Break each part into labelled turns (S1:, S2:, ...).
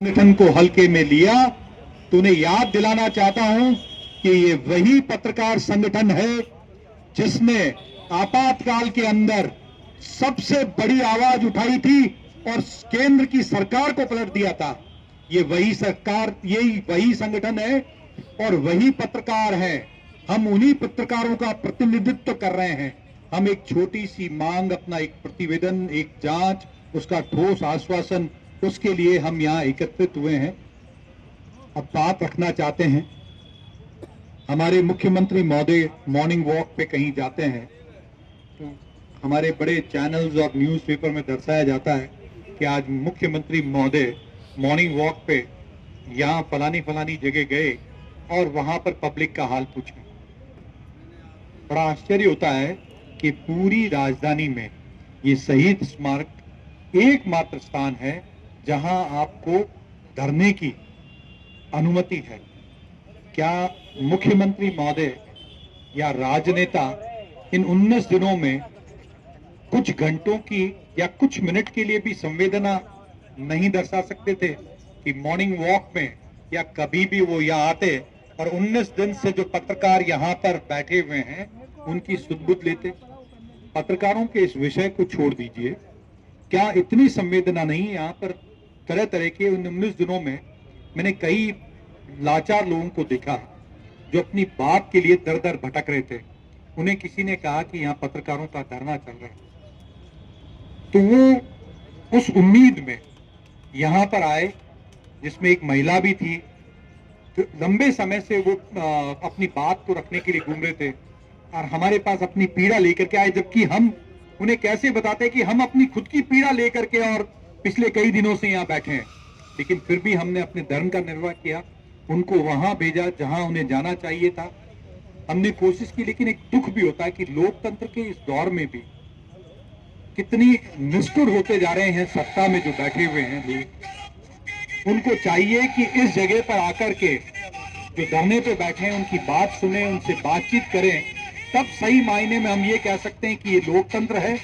S1: संगठन को हल्के में लिया तो उन्हें याद दिलाना चाहता हूं कि ये वही पत्रकार संगठन है जिसने आपातकाल के अंदर सबसे बड़ी आवाज उठाई थी और केंद्र की सरकार को पलट दिया था। ये वही सरकार, यही वही संगठन है और वही पत्रकार है। हम उन्हीं पत्रकारों का प्रतिनिधित्व कर रहे हैं। हम एक छोटी सी मांग, अपना एक प्रतिवेदन, एक जांच, उसका ठोस आश्वासन, उसके लिए हम यहां एकत्रित हुए हैं। अब बात रखना चाहते हैं, हमारे मुख्यमंत्री महोदय मॉर्निंग वॉक पे कहीं जाते हैं तो हमारे बड़े चैनल्स और न्यूज़पेपर में दर्शाया जाता है कि आज मुख्यमंत्री महोदय मॉर्निंग वॉक पे यहाँ फलानी फलानी जगह गए और वहां पर पब्लिक का हाल पूछे। बड़ा आश्चर्य होता है कि पूरी राजधानी में ये शहीद स्मारक एकमात्र स्थान है जहां आपको धरने की अनुमति है। क्या मुख्यमंत्री महोदय या राजनेता इन 19 दिनों में कुछ घंटों की या कुछ मिनट के लिए भी संवेदना नहीं दर्शा सकते थे कि मॉर्निंग वॉक में या कभी भी वो यहाँ आते और 19 दिन से जो पत्रकार यहाँ पर बैठे हुए हैं उनकी सुध-बुध लेते? पत्रकारों के इस विषय को छोड़ दीजिए, क्या इतनी संवेदना नहीं? यहाँ पर तरह तरह के 19 दिनों में मैंने कई लाचार लोगों को देखा जो अपनी बात के लिए दर दर भटक रहे थे। उन्हें किसी ने कहा कि यहाँ पत्रकारों का धरना चल रहा है, तो वो उस उम्मीद में यहाँ पर आए, जिसमें एक महिला भी थी। तो लंबे समय से वो अपनी बात को रखने के लिए घूम रहे थे और हमारे पास अपनी पीड़ा लेकर के आए, जबकि हम उन्हें कैसे बताते कि हम अपनी खुद की पीड़ा लेकर के और पिछले कई दिनों से यहाँ बैठे हैं। लेकिन फिर भी हमने अपने धर्म का निर्वाह किया, उनको वहां भेजा जहां उन्हें जाना चाहिए था। हमने कोशिश की, लेकिन एक दुख भी होता है कि लोकतंत्र के इस दौर में भी कितनी निष्ठुर होते जा रहे हैं सत्ता में जो बैठे हुए हैं लोग। उनको चाहिए कि इस जगह पर आकर के जो धरने पे बैठे हैं उनकी बात सुने, उनसे बातचीत करें, तब सही मायने में हम ये कह सकते हैं कि ये लोकतंत्र है।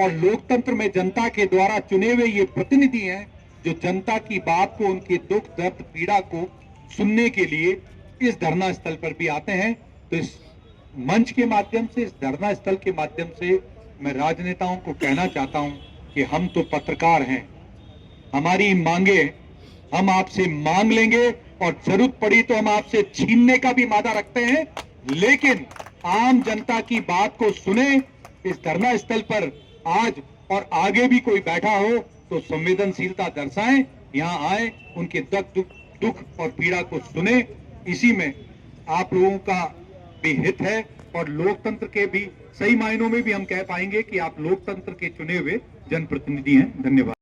S1: और लोकतंत्र में जनता के द्वारा चुने हुए ये प्रतिनिधि हैं जो जनता की बात को, उनके दुख दर्द पीड़ा को सुनने के लिए इस धरना स्थल पर भी आते हैं। तो इस मंच के माध्यम से, इस धरना स्थल के माध्यम से मैं राजनेताओं को कहना चाहता हूं कि हम तो पत्रकार हैं, हमारी मांगे हम आपसे मांग लेंगे और जरूरत पड़ी तो हम आपसे छीनने का भी वादा रखते हैं, लेकिन आम जनता की बात को सुने। इस धरना स्थल पर आज और आगे भी कोई बैठा हो तो संवेदनशीलता दर्शाएं, यहाँ आए, उनके दुख और पीड़ा को सुने। इसी में आप लोगों का भी हित है और लोकतंत्र के भी सही मायनों में भी हम कह पाएंगे कि आप लोकतंत्र के चुने हुए जनप्रतिनिधि हैं। धन्यवाद।